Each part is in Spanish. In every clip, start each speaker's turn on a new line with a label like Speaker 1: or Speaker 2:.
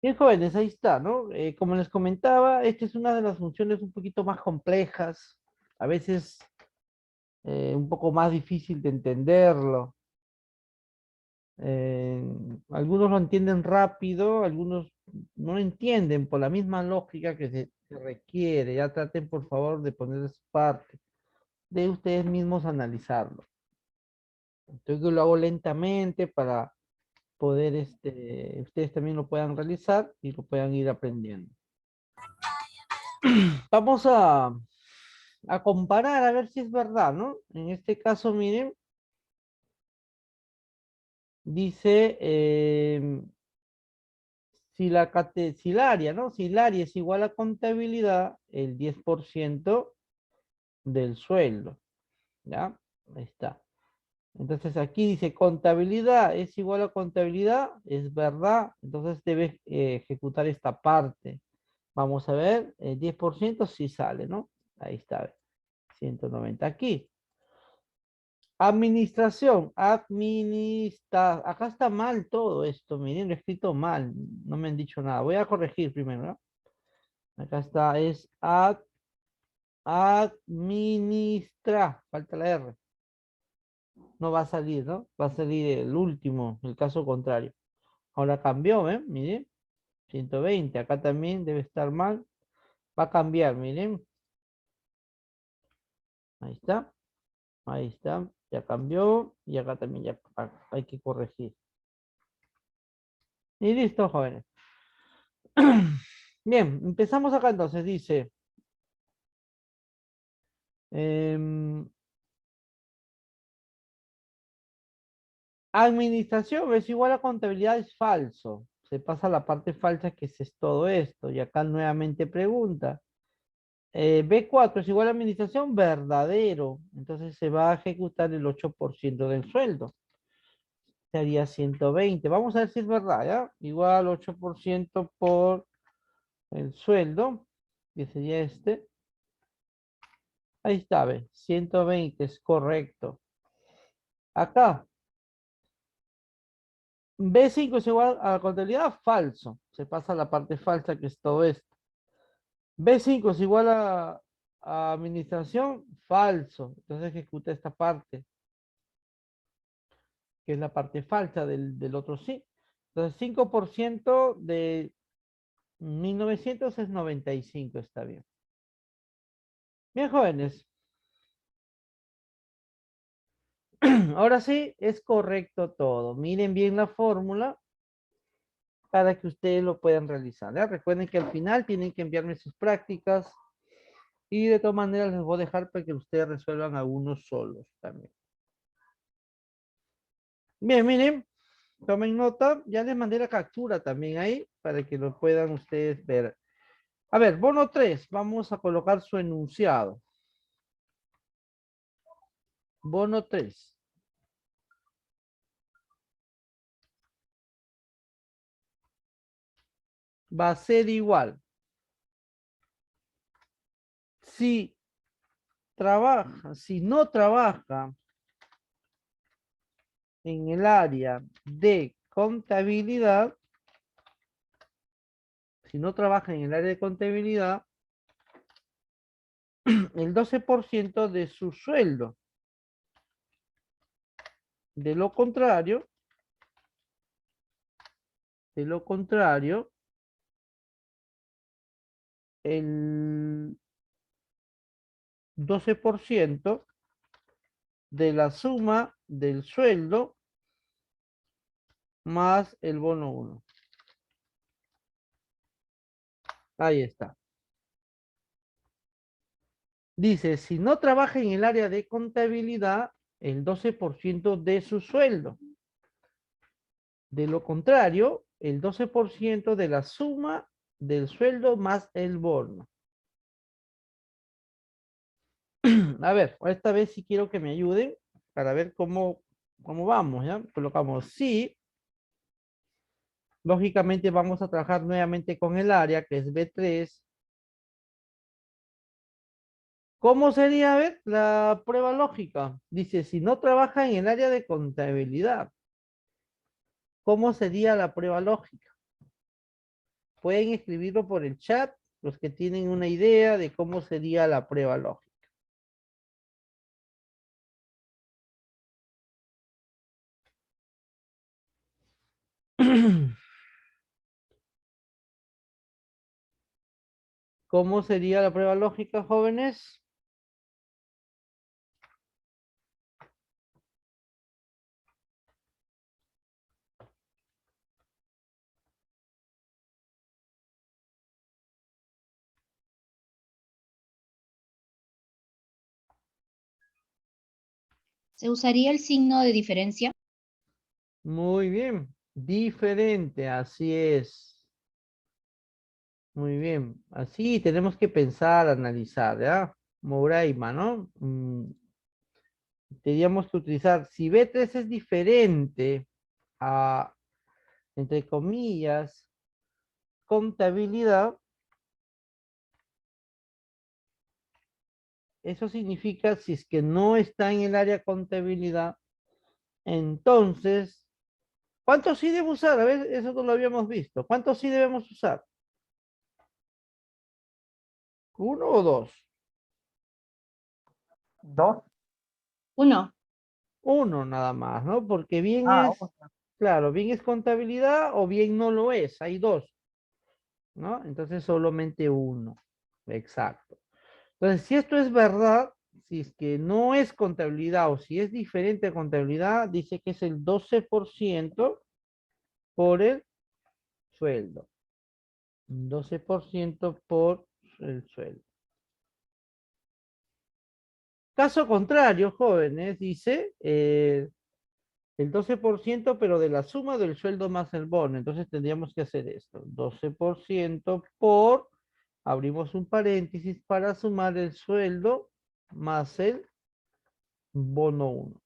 Speaker 1: Bien, jóvenes, ahí está, ¿no? Como les comentaba, esta es una de las funciones un poquito más complejas, a veces un poco más difícil de entenderlo. Eh, Algunos lo entienden rápido, algunos no lo entienden por la misma lógica que se requiere. Ya traten, por favor, de poner su parte, de ustedes mismos analizarlo. Entonces yo lo hago lentamente para poder, ustedes también lo puedan realizar y lo puedan ir aprendiendo. Vamos a comparar a ver si es verdad, ¿no? En este caso, miren, dice si el área, ¿no? Si el área es igual a contabilidad, el 10% del sueldo, ¿ya? Ahí está. Entonces aquí dice contabilidad es igual a contabilidad, es verdad, entonces debes ejecutar esta parte. Vamos a ver, el 10% sí sale, ¿no? Ahí está, 190 aquí. Administración, acá está mal todo esto, miren, lo he escrito mal, no me han dicho nada. Voy a corregir primero, ¿no? Acá está, es administra, falta la R. No va a salir, ¿no? Va a salir el último, el caso contrario. Ahora cambió, ¿eh? Miren, 120, acá también debe estar mal. Va a cambiar, miren, ahí está, ya cambió y acá también ya hay que corregir. Y listo, jóvenes. Bien, empezamos acá entonces, dice, em, administración es igual a contabilidad, es falso. Se pasa a la parte falsa que es todo esto. Y acá nuevamente pregunta. B4 es igual a administración, verdadero. Entonces se va a ejecutar el 8% del sueldo. Sería 120. Vamos a ver si es verdad, ¿ya? Igual 8% por el sueldo, que sería este. Ahí está, ve. 120 es correcto. Acá, B5 es igual a la contabilidad, falso. Se pasa a la parte falsa que es todo esto. B5 es igual a administración, falso. Entonces ejecuta esta parte, que es la parte falsa del otro sí. Entonces 5% de 1900 es 95, está bien. Bien, jóvenes. Ahora sí, es correcto todo. Miren bien la fórmula para que ustedes lo puedan realizar, ¿ya? Recuerden que al final tienen que enviarme sus prácticas y de todas maneras les voy a dejar para que ustedes resuelvan algunos solos también. Bien, miren, tomen nota, ya les mandé la captura también ahí para que lo puedan ustedes ver. A ver, bono 3, vamos a colocar su enunciado. Bono 3 va a ser igual. Si trabaja, si no trabaja en el área de contabilidad, si no trabaja en el área de contabilidad, el 12% de su sueldo. De lo contrario, de lo contrario, el 12% de la suma del sueldo más el bono 1. Ahí está. Dice, si no trabaja en el área de contabilidad, el 12% de su sueldo. De lo contrario, el 12% de la suma del sueldo más el bono. A ver, esta vez sí quiero que me ayuden para ver cómo vamos, ¿ya? Colocamos sí. Lógicamente vamos a trabajar nuevamente con el área que es B3. ¿Cómo sería, a ver, la prueba lógica? Dice, si no trabaja en el área de contabilidad, ¿cómo sería la prueba lógica? Pueden escribirlo por el chat, los que tienen una idea de cómo sería la prueba lógica. ¿Cómo sería la prueba lógica, jóvenes?
Speaker 2: ¿Se usaría el signo de diferencia?
Speaker 1: Muy bien, diferente, así es. Muy bien, así tenemos que pensar, analizar, ¿ya? Mouraima, ¿no? Tendríamos que utilizar, si B3 es diferente a, entre comillas, contabilidad, eso significa si es que no está en el área contabilidad, entonces, ¿cuántos sí debo usar? A ver, eso no lo habíamos visto. ¿Cuántos sí debemos usar? ¿Uno o dos?
Speaker 3: Dos.
Speaker 2: Uno.
Speaker 1: Uno nada más, ¿no? Porque bien
Speaker 3: Ah,
Speaker 1: es, claro, bien es contabilidad o bien no lo es. Hay dos, ¿no? Entonces solamente uno. Exacto. Entonces, si esto es verdad, si es que no es contabilidad o si es diferente a contabilidad, dice que es el 12% por el sueldo. 12% por el sueldo. Caso contrario, jóvenes, dice el 12%, pero de la suma del sueldo más el bono. Entonces tendríamos que hacer esto. 12% por, abrimos un paréntesis para sumar el sueldo más el bono 1.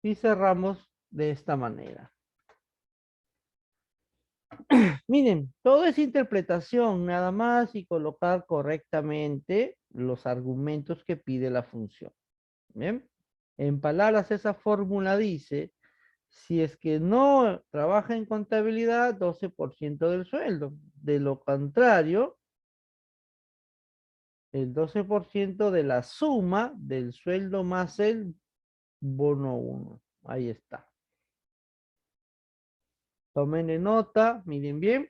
Speaker 1: Y cerramos de esta manera. Miren, todo es interpretación nada más y colocar correctamente los argumentos que pide la función. ¿Bien? En palabras, esa fórmula dice, si es que no trabaja en contabilidad, 12% del sueldo. De lo contrario, el 12% de la suma del sueldo más el bono 1. Ahí está. Tomen nota, miren bien.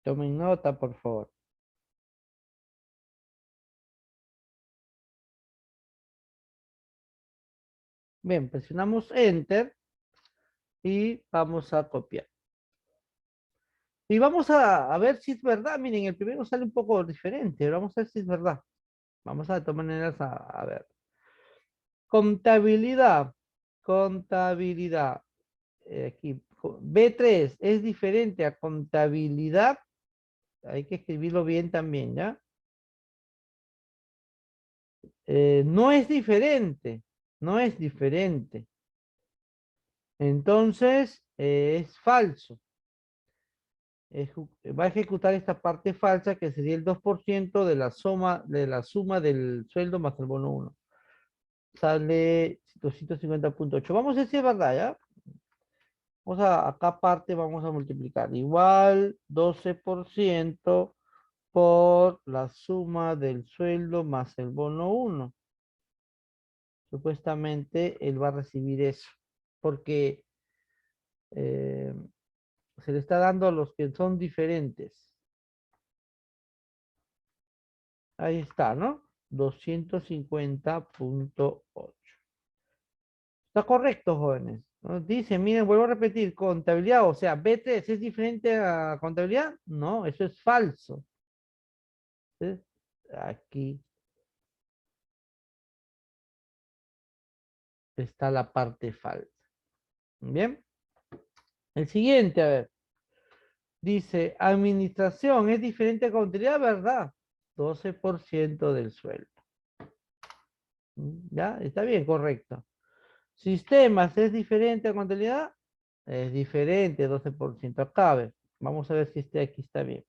Speaker 1: Tomen nota, por favor. Bien, presionamos Enter y vamos a copiar. Y vamos a ver si es verdad. Miren, el primero sale un poco diferente. Vamos a ver si es verdad. Vamos a de todas maneras a ver. Contabilidad. Contabilidad. Aquí. B3 es diferente a contabilidad. Hay que escribirlo bien también, ¿ya? No es diferente. No es diferente. Entonces, es falso. Va a ejecutar esta parte falsa que sería el 2% de la suma del sueldo más el bono 1. Sale 250.8. Vamos a decir es verdad, ¿ya? Vamos a, acá aparte vamos a multiplicar. Igual 12% por la suma del sueldo más el bono 1. Supuestamente él va a recibir eso. Porque eh, se le está dando a los que son diferentes. Ahí está, ¿no? 250.8. Está correcto, jóvenes. Nos dice, miren, vuelvo a repetir, contabilidad, o sea, B3 es diferente a contabilidad. No, eso es falso. ¿Sí? Aquí está la parte falsa. Bien. El siguiente, a ver. Dice, administración es diferente a contabilidad, ¿verdad? 12% del sueldo. ¿Ya? Está bien, correcto. Sistemas, ¿es diferente a contabilidad? Es diferente, 12%. Acá, a ver, vamos a ver si aquí está bien.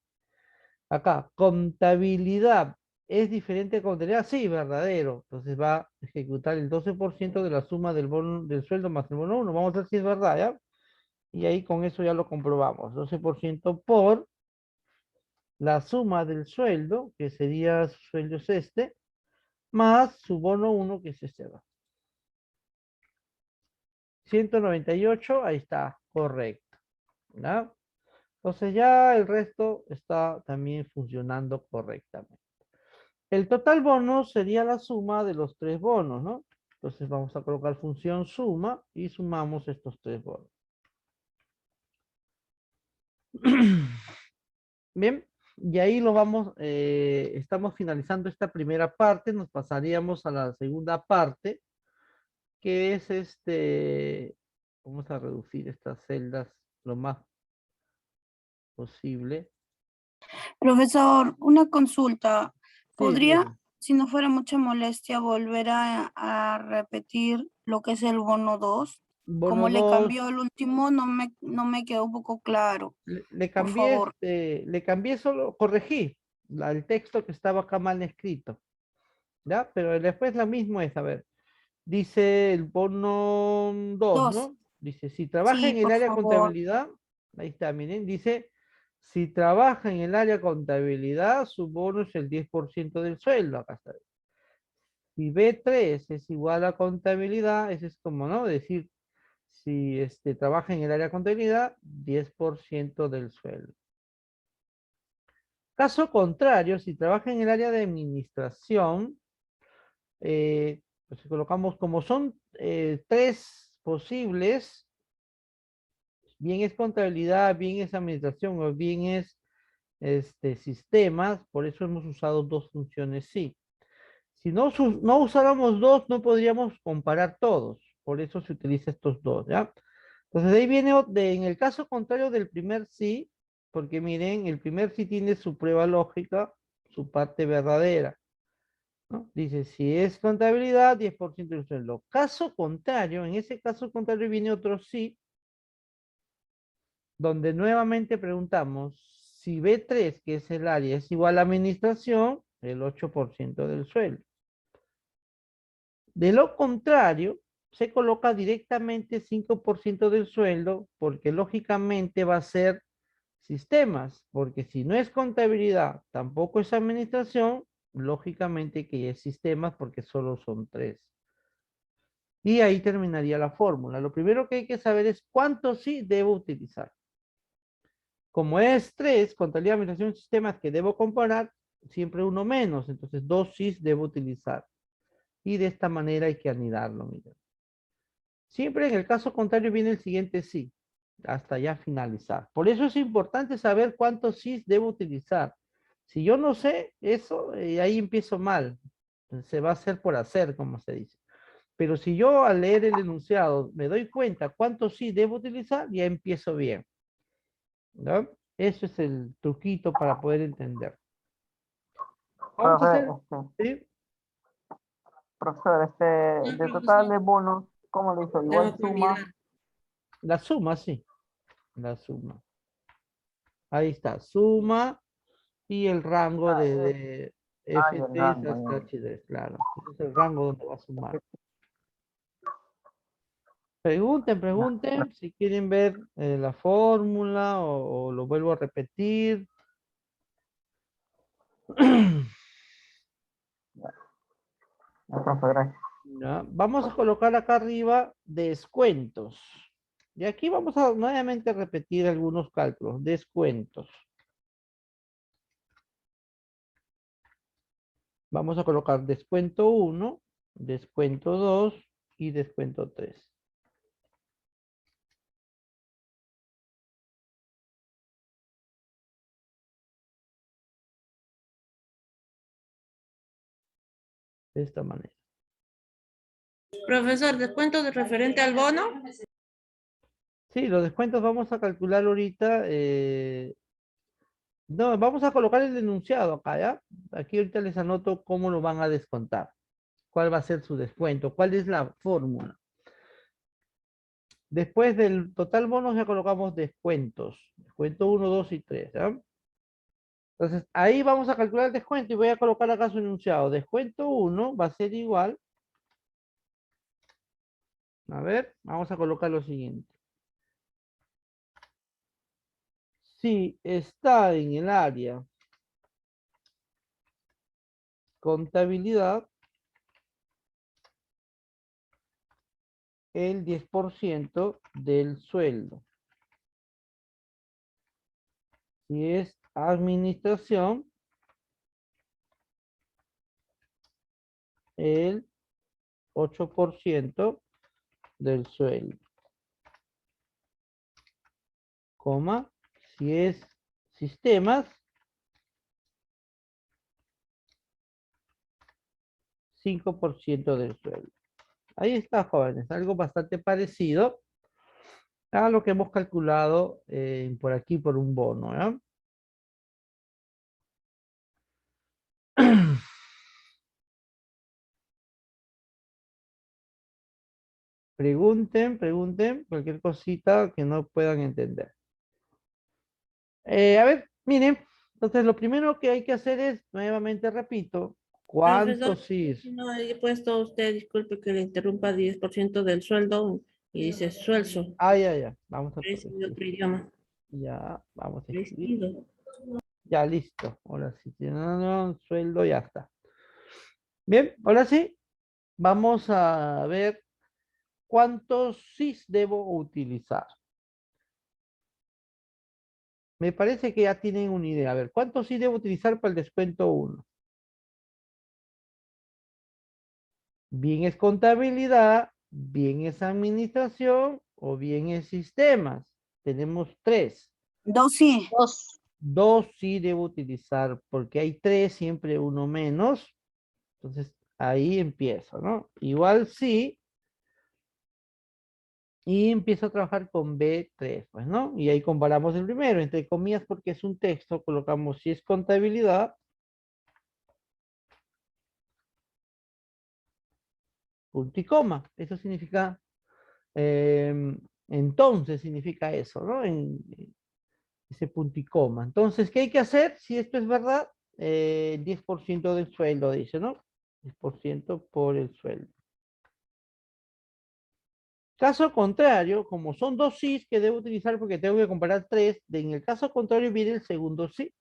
Speaker 1: Acá, contabilidad, ¿es diferente a contabilidad? Sí, verdadero. Entonces va a ejecutar el 12% de la suma del bono, del sueldo más el bono 1. Vamos a ver si es verdad, ¿ya? Y ahí con eso ya lo comprobamos. 12% por la suma del sueldo, que sería su sueldo es este, más su bono 1, que es este. 198, ahí está, correcto. ¿Ya? Entonces ya el resto está también funcionando correctamente. El total bono sería la suma de los tres bonos, ¿no? Entonces vamos a colocar función suma y sumamos estos tres bonos. Bien, y ahí lo vamos, estamos finalizando esta primera parte, nos pasaríamos a la segunda parte, que es vamos a reducir estas celdas lo más posible.
Speaker 3: Profesor, una consulta.
Speaker 1: Sí,
Speaker 3: ¿Podría, si no fuera mucha molestia, volver a repetir lo que es el bono 2?
Speaker 1: bono
Speaker 3: Como le
Speaker 1: 2,
Speaker 3: cambió el último, no me quedó un poco claro,
Speaker 1: le
Speaker 3: por
Speaker 1: cambié
Speaker 3: favor.
Speaker 1: le cambié solo, corregí el texto que estaba acá mal escrito, ¿ya? Pero después la misma es, a ver, dice el bono 2,
Speaker 3: 2,
Speaker 1: ¿no? Dice, si trabaja
Speaker 3: sí,
Speaker 1: en el
Speaker 3: por
Speaker 1: área
Speaker 3: favor.
Speaker 1: contabilidad, ahí está, miren, dice, si trabaja en el área contabilidad, su bono es el 10% del sueldo, acá está. Si B3 es igual a contabilidad, ese es como, ¿no? Decir, si trabaja en el área de contabilidad, 10% del sueldo. Caso contrario, si trabaja en el área de administración, pues colocamos como son tres posibles, bien es contabilidad, bien es administración o bien es sistemas, por eso hemos usado dos funciones sí. Si no usáramos dos, no podríamos comparar todos, por eso se utiliza estos dos, ¿ya? Entonces de ahí viene, en el caso contrario del primer sí, porque miren, el primer sí tiene su prueba lógica, su parte verdadera, ¿no? Dice, si es contabilidad, 10% del sueldo. Caso contrario, en ese caso contrario viene otro sí, donde nuevamente preguntamos, si B3, que es el área, es igual a administración, el 8% del sueldo. De lo contrario, se coloca directamente 5% del sueldo, porque lógicamente va a ser sistemas, porque si no es contabilidad, tampoco es administración, lógicamente que es sistemas porque solo son tres. Y ahí terminaría la fórmula. Lo primero que hay que saber es cuánto sí debo utilizar. Como es tres, contabilidad, administración, sistemas que debo comparar, siempre uno menos, entonces dos sí debo utilizar. Y de esta manera hay que anidarlo, miren. Siempre en el caso contrario viene el siguiente sí, hasta ya finalizar. Por eso es importante saber cuántos sí debo utilizar. Si yo no sé eso, ahí empiezo mal. Se va a hacer por hacer, como se dice. Pero si yo al leer el enunciado me doy cuenta cuántos sí debo utilizar, ya empiezo bien. ¿No? Eso es el truquito para poder entender. Vamos a
Speaker 4: Profe,
Speaker 1: hacer, ¿sí?
Speaker 4: profesor, de total de bonos, ¿cómo le hizo? Igual suma.
Speaker 1: La suma, sí. La suma. Ahí está, suma y el rango de
Speaker 4: Y el
Speaker 1: F3
Speaker 4: rango,
Speaker 1: hasta
Speaker 4: ya.
Speaker 1: H3, claro. Ese es el rango donde va a sumar. Pregunten,
Speaker 4: Ya,
Speaker 1: pregunten si quieren ver la fórmula o lo vuelvo a repetir.
Speaker 4: ya, profe, gracias.
Speaker 1: Ya, vamos a colocar acá arriba descuentos. Y aquí vamos a nuevamente repetir algunos cálculos. Descuentos. Vamos a colocar descuento 1, descuento 2 y descuento 3. De esta manera.
Speaker 5: Profesor, descuento de referente al bono.
Speaker 1: Sí, los descuentos vamos a calcular ahorita. No, vamos a colocar el enunciado acá, ¿ya? Aquí ahorita les anoto cómo lo van a descontar. ¿Cuál va a ser su descuento? ¿Cuál es la fórmula? Después del total bonos ya colocamos descuentos. Descuento 1, 2 y 3. ¿Ya? Entonces, ahí vamos a calcular el descuento y voy a colocar acá su enunciado. Descuento 1 va a ser igual. A ver, vamos a colocar lo siguiente. Si está en el área contabilidad, el 10% del sueldo. Si es administración, el 8% del sueldo. Coma, si es sistemas, 5% del sueldo. Ahí está, jóvenes, algo bastante parecido a lo que hemos calculado por aquí por un bono. ¿Ya? Pregunten, pregunten cualquier cosita que no puedan entender. A ver, miren, entonces lo primero que hay que hacer es, nuevamente repito, ¿cuántos
Speaker 5: Profesor,
Speaker 1: sí?
Speaker 5: no he puesto usted, disculpe que le interrumpa, 10% del sueldo y dice sueldo.
Speaker 1: Ah, ya, vamos a
Speaker 5: Es de
Speaker 1: escribir.
Speaker 5: otro idioma.
Speaker 1: Ya, vamos a escribir.
Speaker 5: Vestido.
Speaker 1: Ya, listo. Ahora sí, no, sueldo, ya está. Bien, ahora sí, vamos a ver cuántos sís debo utilizar. Me parece que ya tienen una idea. A ver, ¿cuántos sí debo utilizar para el descuento 1? Bien es contabilidad, bien es administración o bien es sistemas. Tenemos 3.
Speaker 3: 2 sí.
Speaker 2: 2.
Speaker 1: 2 sí debo utilizar porque hay 3, siempre uno menos. Entonces ahí empiezo, ¿no? Igual sí. Y empiezo a trabajar con B3, pues, ¿no? Y ahí comparamos el primero, entre comillas, porque es un texto, colocamos si es contabilidad, punto y coma. Eso significa, entonces significa eso, ¿no? Ese punto y coma. Entonces, ¿qué hay que hacer? Si esto es verdad, 10% del sueldo, dice, ¿no? 10% por el sueldo. Caso contrario, como son 2 sí que debo utilizar porque tengo que comparar 3, en el caso contrario viene el segundo sí.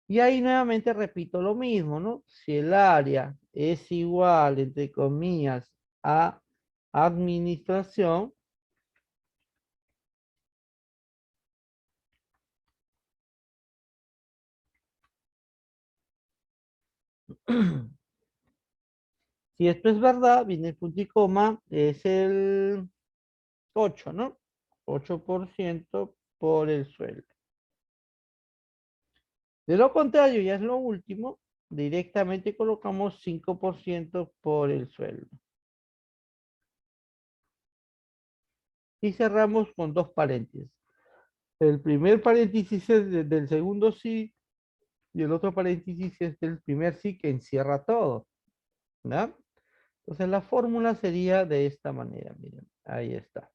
Speaker 1: Y ahí nuevamente repito lo mismo, ¿no? Si el área es igual, entre comillas, a administración, si esto es verdad, viene el punto y coma, es el 8, ¿no? 8% por el sueldo. De lo contrario, ya es lo último, directamente colocamos 5% por el sueldo. Y cerramos con 2 paréntesis. El primer paréntesis es del segundo sí y el otro paréntesis es del primer sí que encierra todo. ¿Ya? Entonces la fórmula sería de esta manera. Miren, ahí está.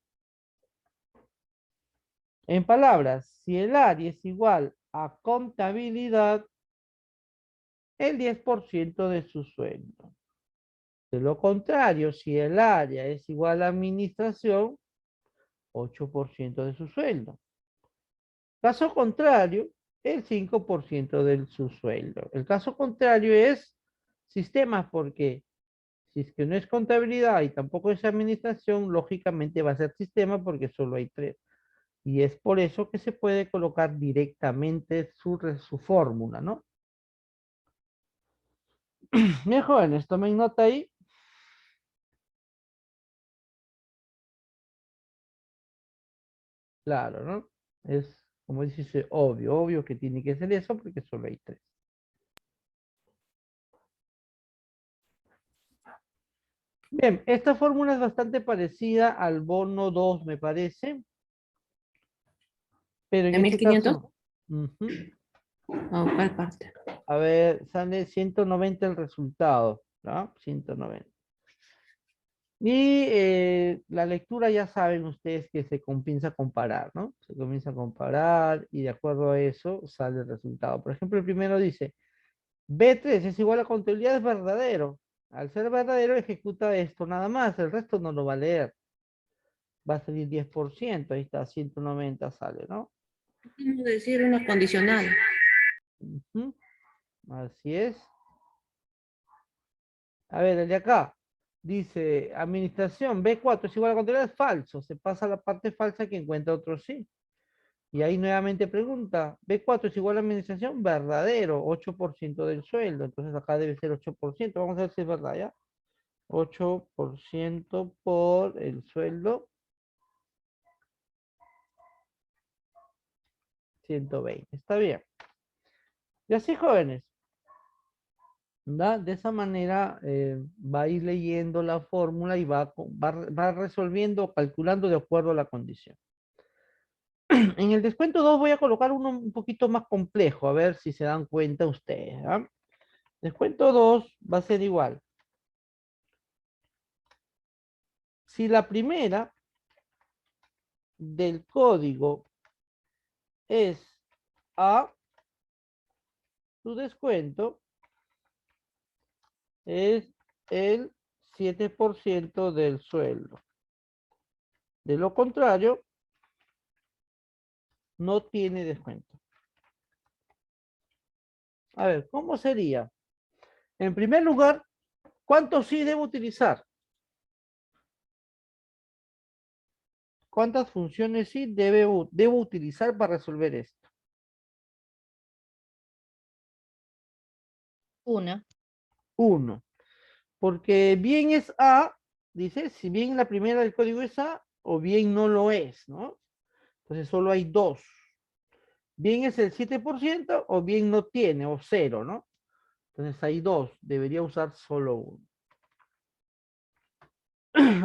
Speaker 1: En palabras, si el área es igual a contabilidad, el 10% de su sueldo. De lo contrario, si el área es igual a administración, 8% de su sueldo. Caso contrario, el 5% de su sueldo. El caso contrario es sistemas, porque si es que no es contabilidad y tampoco es administración, lógicamente va a ser sistema porque solo hay 3. Y es por eso que se puede colocar directamente su fórmula, ¿no? Bien, jóvenes, tomen nota ahí. Claro, ¿no? Es, como dice, obvio que tiene que ser eso porque solo hay 3. Bien, esta fórmula es bastante parecida al bono 2, me parece. Pero en
Speaker 5: ¿De
Speaker 1: este
Speaker 5: 1500?
Speaker 1: caso, ujú,
Speaker 5: ¿O cuál parte?
Speaker 1: a ver, sale 190 el resultado, ¿no? 190. Y la lectura ya saben ustedes que se comienza a comparar, ¿no? Se comienza a comparar y de acuerdo a eso sale el resultado. Por ejemplo, el primero dice, B3 es igual a contabilidad es verdadero. Al ser verdadero ejecuta esto nada más, el resto no lo va a leer. Va a salir 10%, ahí está, 190 sale, ¿no?
Speaker 5: Vamos a decir una condicional.
Speaker 1: Ujú, así es. A ver, el de acá. Dice, administración B4 es igual a contabilidad, es falso. Se pasa a la parte falsa que encuentra otro sí. Y ahí nuevamente pregunta, B4 es igual a administración, verdadero, 8% del sueldo. Entonces acá debe ser 8%. Vamos a ver si es verdad, ¿ya? 8% por el sueldo, 120. Está bien. Y así, jóvenes, ¿da? De esa manera va a ir leyendo la fórmula y va resolviendo, calculando de acuerdo a la condición. En el descuento 2 voy a colocar uno un poquito más complejo, a ver si se dan cuenta ustedes. ¿Ah? Descuento 2 va a ser igual. Si la primera del código es A, su descuento es el 7% del sueldo. De lo contrario, no tiene descuento. A ver, ¿cómo sería? En primer lugar, ¿cuánto sí debo utilizar? ¿Cuántas funciones sí debo utilizar para resolver esto?
Speaker 2: Una.
Speaker 1: 1. Porque bien es A, dice, si bien la primera del código es A, o bien no lo es, ¿no? Entonces solo hay 2. Bien es el 7% o bien no tiene, o 0, ¿no? Entonces hay 2. Debería usar solo 1.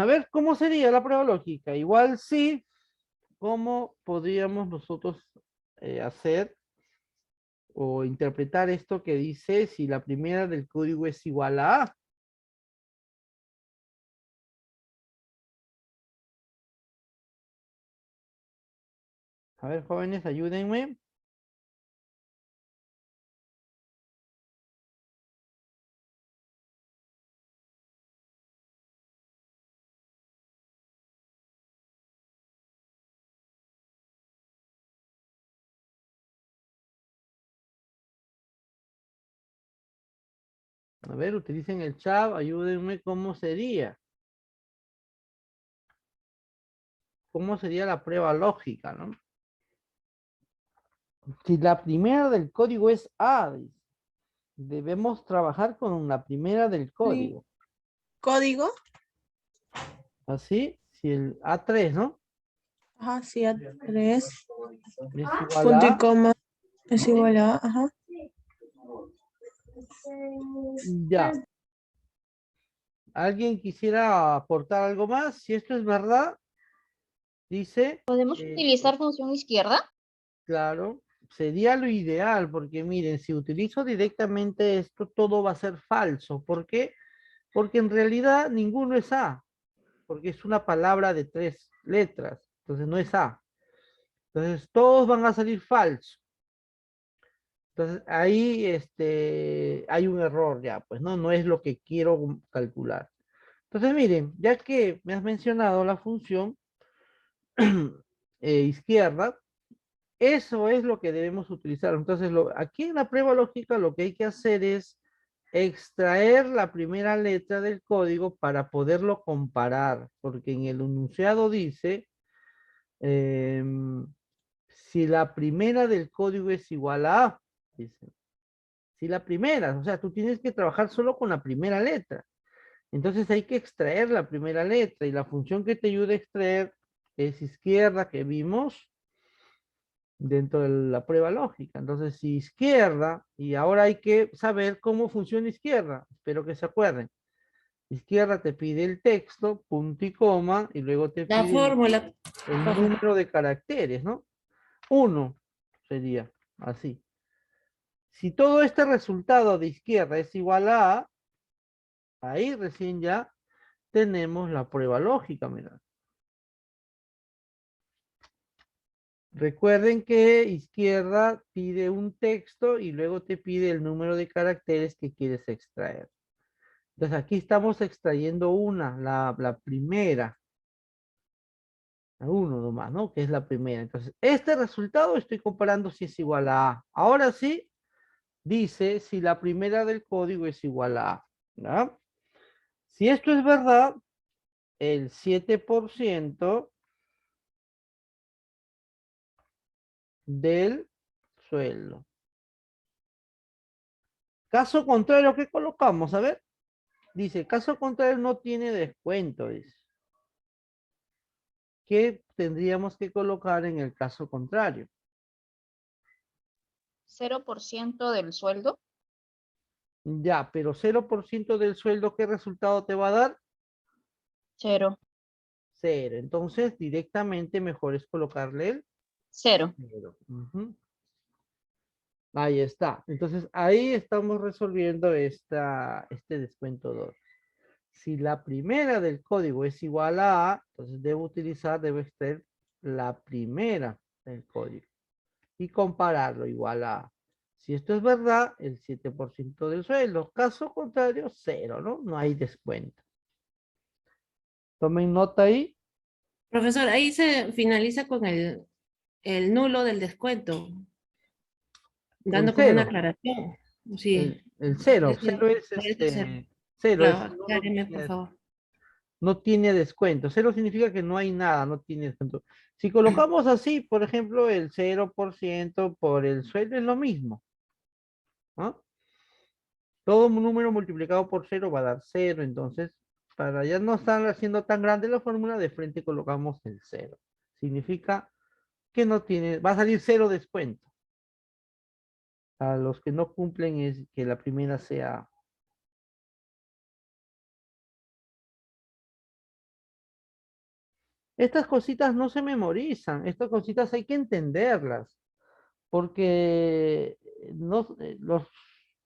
Speaker 1: A ver, ¿cómo sería la prueba lógica? Igual sí, ¿cómo podríamos nosotros hacer o interpretar esto que dice si la primera del código es igual a A? A ver, jóvenes, ayúdenme. A ver, utilicen el chat, ayúdenme, ¿cómo sería? ¿Cómo sería la prueba lógica, no? Si la primera del código es A, debemos trabajar con la primera del código.
Speaker 3: Código.
Speaker 1: Así, si el A3, ¿no?
Speaker 3: Ajá, sí, a 3.
Speaker 1: Es igual
Speaker 3: Punto y
Speaker 1: a,
Speaker 3: coma es igual a, ajá.
Speaker 1: ya. ¿Alguien quisiera aportar algo más? Si esto es verdad, dice,
Speaker 2: ¿Podemos utilizar función izquierda?
Speaker 1: claro, sería lo ideal, porque miren, si utilizo directamente esto, todo va a ser falso. ¿Por qué? Porque en realidad ninguno es A, porque es una palabra de 3 letras, entonces no es A. Entonces todos van a salir falsos. Entonces ahí hay un error ya, pues no es lo que quiero calcular. Entonces miren, ya que me has mencionado la función izquierda, eso es lo que debemos utilizar. Entonces aquí en la prueba lógica lo que hay que hacer es extraer la primera letra del código para poderlo comparar, porque en el enunciado dice, si la primera del código es igual a, dice, si la primera, o sea, tú tienes que trabajar solo con la primera letra. Entonces hay que extraer la primera letra y la función que te ayuda a extraer es izquierda que vimos dentro de la prueba lógica. Entonces, si izquierda, y ahora hay que saber cómo funciona izquierda, espero que se acuerden. Izquierda te pide el texto, punto y coma, y luego te
Speaker 5: La
Speaker 1: pide
Speaker 5: fórmula.
Speaker 1: el
Speaker 5: Ajá.
Speaker 1: número de caracteres, ¿no? 1 sería así. Si todo este resultado de izquierda es igual a, ahí recién ya tenemos la prueba lógica, mira. Recuerden que izquierda pide un texto y luego te pide el número de caracteres que quieres extraer. Entonces aquí estamos extrayendo la primera. A uno nomás, ¿no? Que es la primera. Entonces, este resultado estoy comparando si es igual a A. Ahora sí, dice si la primera del código es igual a A. ¿Ya? Si esto es verdad, el 7% del sueldo. Caso contrario, ¿qué colocamos? A ver. Dice, caso contrario no tiene descuento, dice. ¿Qué tendríamos que colocar en el caso contrario?
Speaker 2: 0% del sueldo.
Speaker 1: Ya, pero 0% del sueldo, ¿qué resultado te va a dar?
Speaker 2: 0.
Speaker 1: 0. Entonces, directamente mejor es colocarle el
Speaker 2: 0.
Speaker 1: 0. Ahí está. Entonces, ahí estamos resolviendo este descuento 2. Si la primera del código es igual a A, entonces debo extraer la primera del código y compararlo igual a A. Si esto es verdad, el 7% del sueldo. Caso contrario, 0, ¿no? No hay descuento. Tomen nota ahí.
Speaker 5: Profesor, ahí se finaliza con el nulo del descuento,
Speaker 1: El
Speaker 5: dando como una
Speaker 1: 0.
Speaker 5: aclaración. Sí,
Speaker 1: El 0.
Speaker 5: eso
Speaker 1: 0 es
Speaker 5: parece ser.
Speaker 1: 0 es
Speaker 5: Claro, acláreme, por favor.
Speaker 1: no tiene descuento. 0 significa que no hay nada, no tiene descuento. Si colocamos así, por ejemplo, el 0% por el sueldo es lo mismo, ¿no? Todo número multiplicado por 0 va a dar 0, entonces, para ya no estar haciendo tan grande la fórmula, de frente colocamos el 0. Significa que no tiene, va a salir 0 descuento. A los que no cumplen es que la primera sea. Estas cositas no se memorizan, estas cositas hay que entenderlas, porque los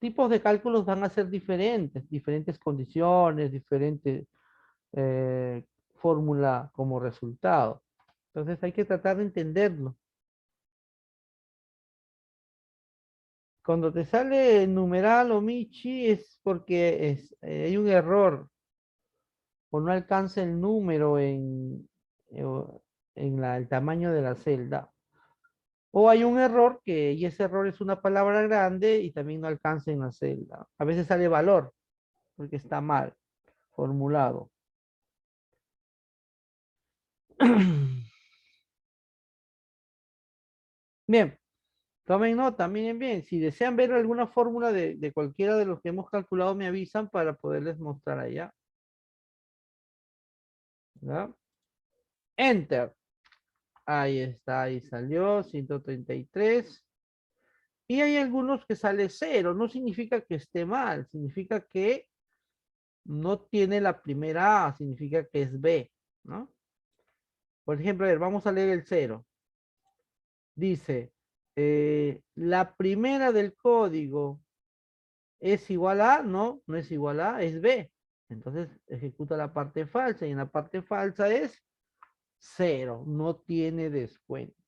Speaker 1: tipos de cálculos van a ser diferentes, diferentes condiciones, diferentes fórmula como resultado. Entonces hay que tratar de entenderlo. Cuando te sale numeral o Michi es porque hay un error o no alcanza el número en el tamaño de la celda. O hay un error y ese error es una palabra grande y también no alcanza en la celda. A veces sale valor porque está mal formulado. Bien, tomen nota, miren bien. Si desean ver alguna fórmula de cualquiera de los que hemos calculado, me avisan para poderles mostrar allá. ¿Ya? Enter. Ahí está, ahí salió, 133. Y hay algunos que sale 0. No significa que esté mal, significa que no tiene la primera A, significa que es B, ¿no? Por ejemplo, a ver, vamos a leer el 0. Dice, la primera del código es igual a, no, no es igual a, es B. Entonces ejecuta la parte falsa y en la parte falsa es 0, no tiene descuento.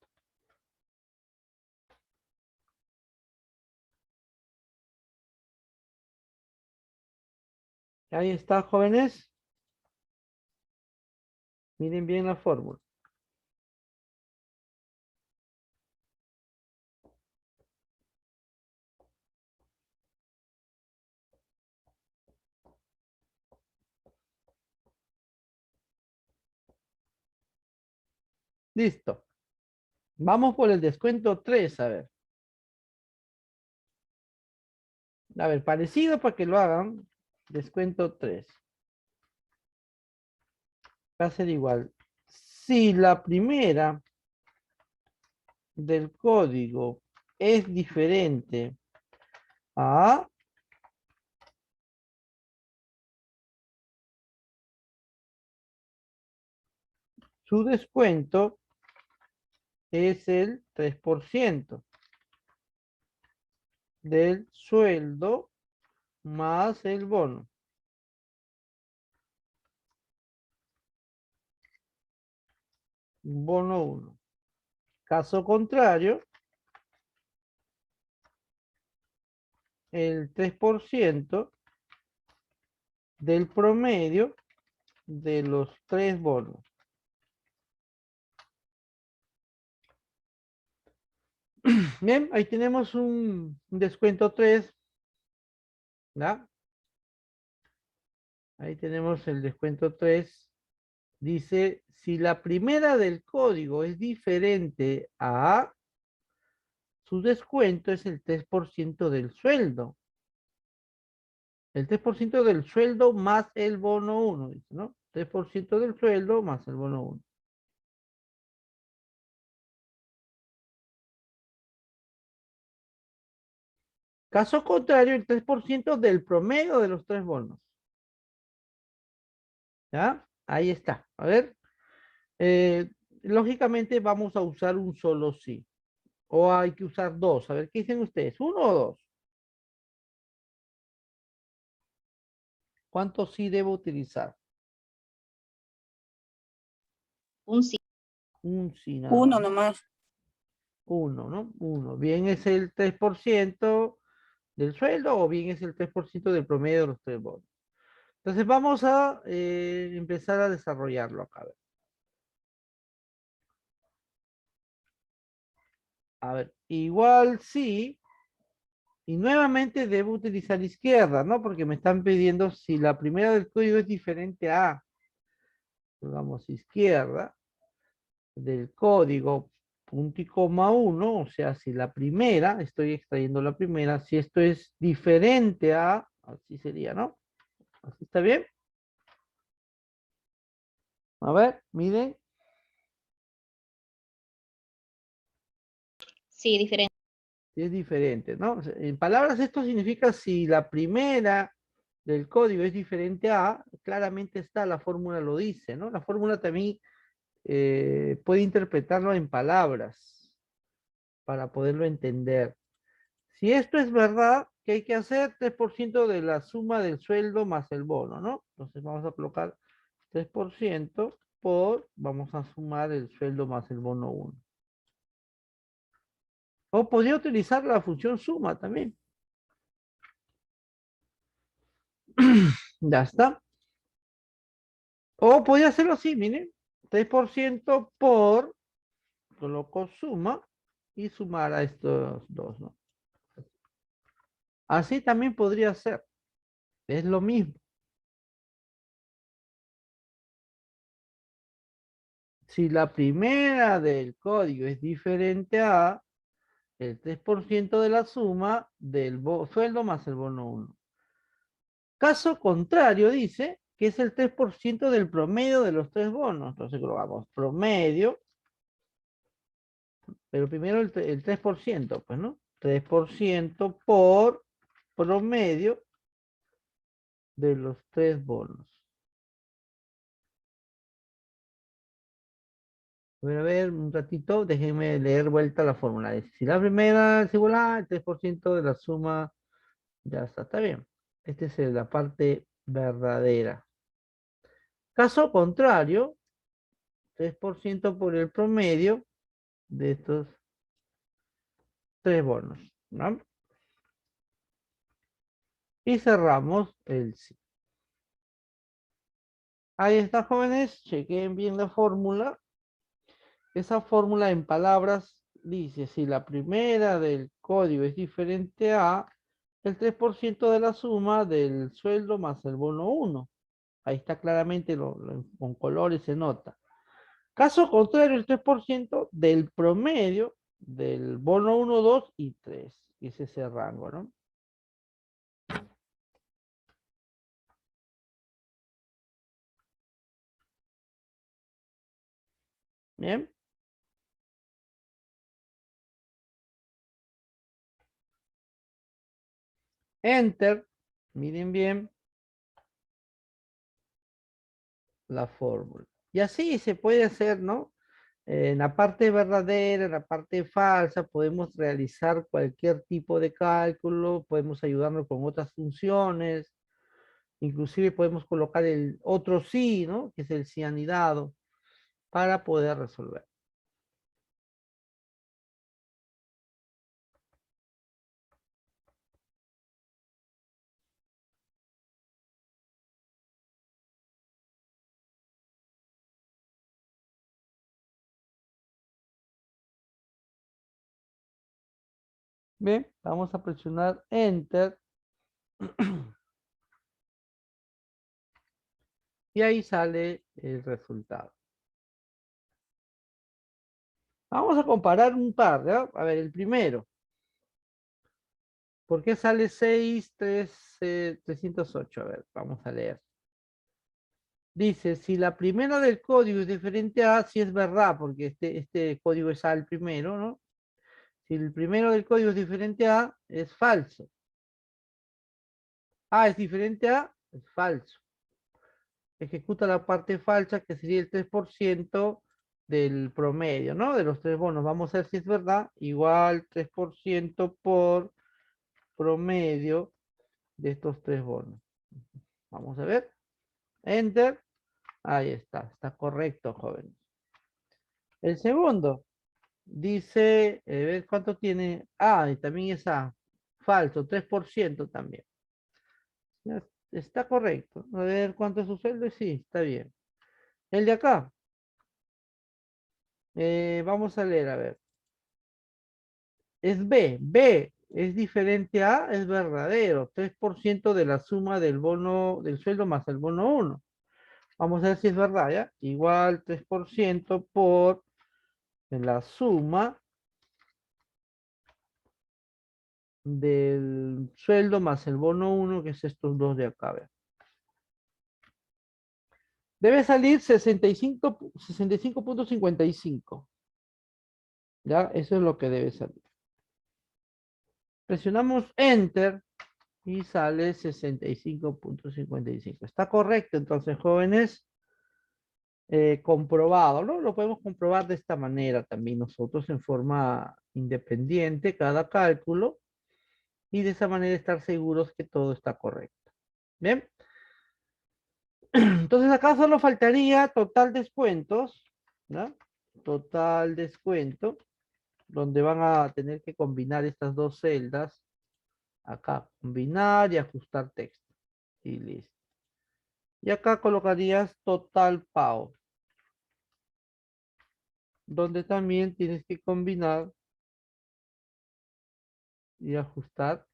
Speaker 1: Ahí está, jóvenes. Miren bien la fórmula. Listo. Vamos por el descuento 3, a ver. A ver, parecido para que lo hagan. Descuento 3. Va a ser igual. Si la primera del código es diferente a, su descuento es el 3% del sueldo más el bono. bono 1. Caso contrario, el 3% del promedio de los 3 bonos. Bien, ahí tenemos un descuento 3. ¿Ya? Ahí tenemos el descuento 3. Dice, si la primera del código es diferente a A, su descuento es el 3% del sueldo. El 3% del sueldo más el bono 1, dice, ¿no? 3% del sueldo más el bono 1. Caso contrario, el 3% del promedio de los 3 bonos. ¿Ya? Ahí está. A ver. Lógicamente vamos a usar un solo sí. O hay que usar dos. A ver, ¿qué dicen ustedes? ¿Uno o dos? ¿Cuántos sí debo utilizar?
Speaker 2: Un sí.
Speaker 1: Un sí nada
Speaker 3: Uno
Speaker 1: más.
Speaker 3: nomás.
Speaker 1: Uno, ¿no? Uno. Bien es el 3% del sueldo o bien es el 3% del promedio de los 3 bonos. Entonces vamos a empezar a desarrollarlo acá. A ver, igual sí. Y nuevamente debo utilizar izquierda, ¿no? Porque me están pidiendo si la primera del código es diferente a, digamos, izquierda del código punto y coma 1, o sea, si la primera, estoy extrayendo la primera, si esto es diferente a, así sería, ¿no? ¿Así está bien? A ver, miren,
Speaker 2: Sí, diferente.
Speaker 1: si es diferente, ¿no? O sea, en palabras, esto significa si la primera del código es diferente a, claramente está, la fórmula lo dice, ¿no? La fórmula también puede interpretarlo en palabras para poderlo entender. Si esto es verdad, ¿qué hay que hacer? 3% de la suma del sueldo más el bono, ¿no? Entonces vamos a colocar 3% por, vamos a sumar el sueldo más el bono 1. O podría utilizar la función suma también. Ya está. O podría hacerlo así, miren. 3% por, coloco suma y sumar a estos dos, ¿no? Así también podría ser. Es lo mismo. Si la primera del código es diferente a el 3% de la suma del sueldo más el bono 1. Caso contrario, dice que es el 3% del promedio de los 3 bonos. Entonces colocamos promedio, pero primero el 3%, pues, ¿no? 3% por promedio de los 3 bonos. Voy a ver un ratito, déjenme leer vuelta la fórmula. Si la primera es igual a el 3% de la suma, ya está bien. Esta es la parte verdadera. Caso contrario, 3% por el promedio de estos 3 bonos, ¿no? Y cerramos el sí. Ahí está, jóvenes, chequen bien la fórmula. Esa fórmula en palabras dice, si la primera del código es diferente a el 3% de la suma del sueldo más el bono 1. Ahí está claramente, con colores se nota. Caso contrario, el 3% del promedio del bono 1, 2 y 3. Y ese es el rango, ¿no? Bien. Enter. Miren bien la fórmula. Y así se puede hacer, ¿no? En la parte verdadera, en la parte falsa, podemos realizar cualquier tipo de cálculo, podemos ayudarnos con otras funciones, inclusive podemos colocar el otro sí, ¿no? Que es el sí anidado, para poder resolver. Bien, vamos a presionar Enter. Y ahí sale el resultado. Vamos a comparar un par, ¿ya? A ver, el primero. ¿Por qué sale 308? A ver, vamos a leer. Dice, si la primera del código es diferente a, si es verdad, porque este código es A el primero, ¿no? Si el primero del código es diferente a, es falso. A es diferente a, es falso. Ejecuta la parte falsa, que sería el 3% del promedio, ¿no? De los tres bonos. Vamos a ver si es verdad. Igual 3% por promedio de estos tres bonos. Vamos a ver. Enter. Ahí está correcto, jóvenes. El segundo dice, ¿ves cuánto tiene? Ah, y también es A. Falso, 3% también. Ya, está correcto. A ver cuánto es su sueldo. Sí, está bien. El de acá. Vamos a leer, a ver. Es B. B es diferente a, es verdadero. 3% de la suma del bono, del sueldo más el bono 1. Vamos a ver si es verdad, ¿ya? Igual 3% por la suma del sueldo más el bono 1, que es estos dos de acá, ¿ve? Debe salir 65.55. ¿Ya? Eso es lo que debe salir. Presionamos Enter y sale 65.55. Está correcto, entonces, jóvenes. Comprobado, ¿no? Lo podemos comprobar de esta manera también nosotros en forma independiente, cada cálculo, y de esa manera estar seguros que todo está correcto. Bien. Entonces acá solo faltaría total descuentos, ¿no? Total descuento, donde van a tener que combinar estas dos celdas. Acá, combinar y ajustar texto. Y listo. Y acá colocarías total pago, donde también tienes que combinar y ajustar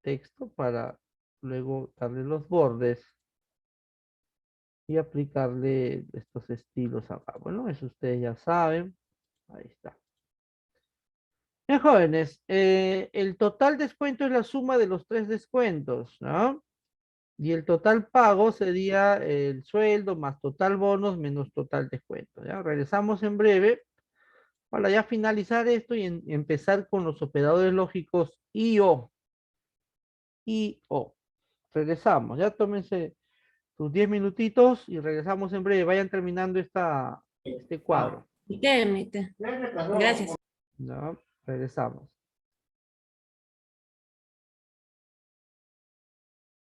Speaker 1: texto para luego darle los bordes y aplicarle estos estilos acá. Bueno, eso ustedes ya saben. Ahí está. Bien, jóvenes, el total descuento es la suma de los tres descuentos, ¿no? Y el total pago sería el sueldo más total bonos menos total descuento, ¿ya? Regresamos en breve para ya finalizar esto y empezar con los operadores lógicos I, O. I, O. Regresamos, ya tómense sus 10 minutitos y regresamos en breve. Vayan terminando este cuadro.
Speaker 5: ¿Y qué emite? Gracias.
Speaker 1: ¿No? Regresamos.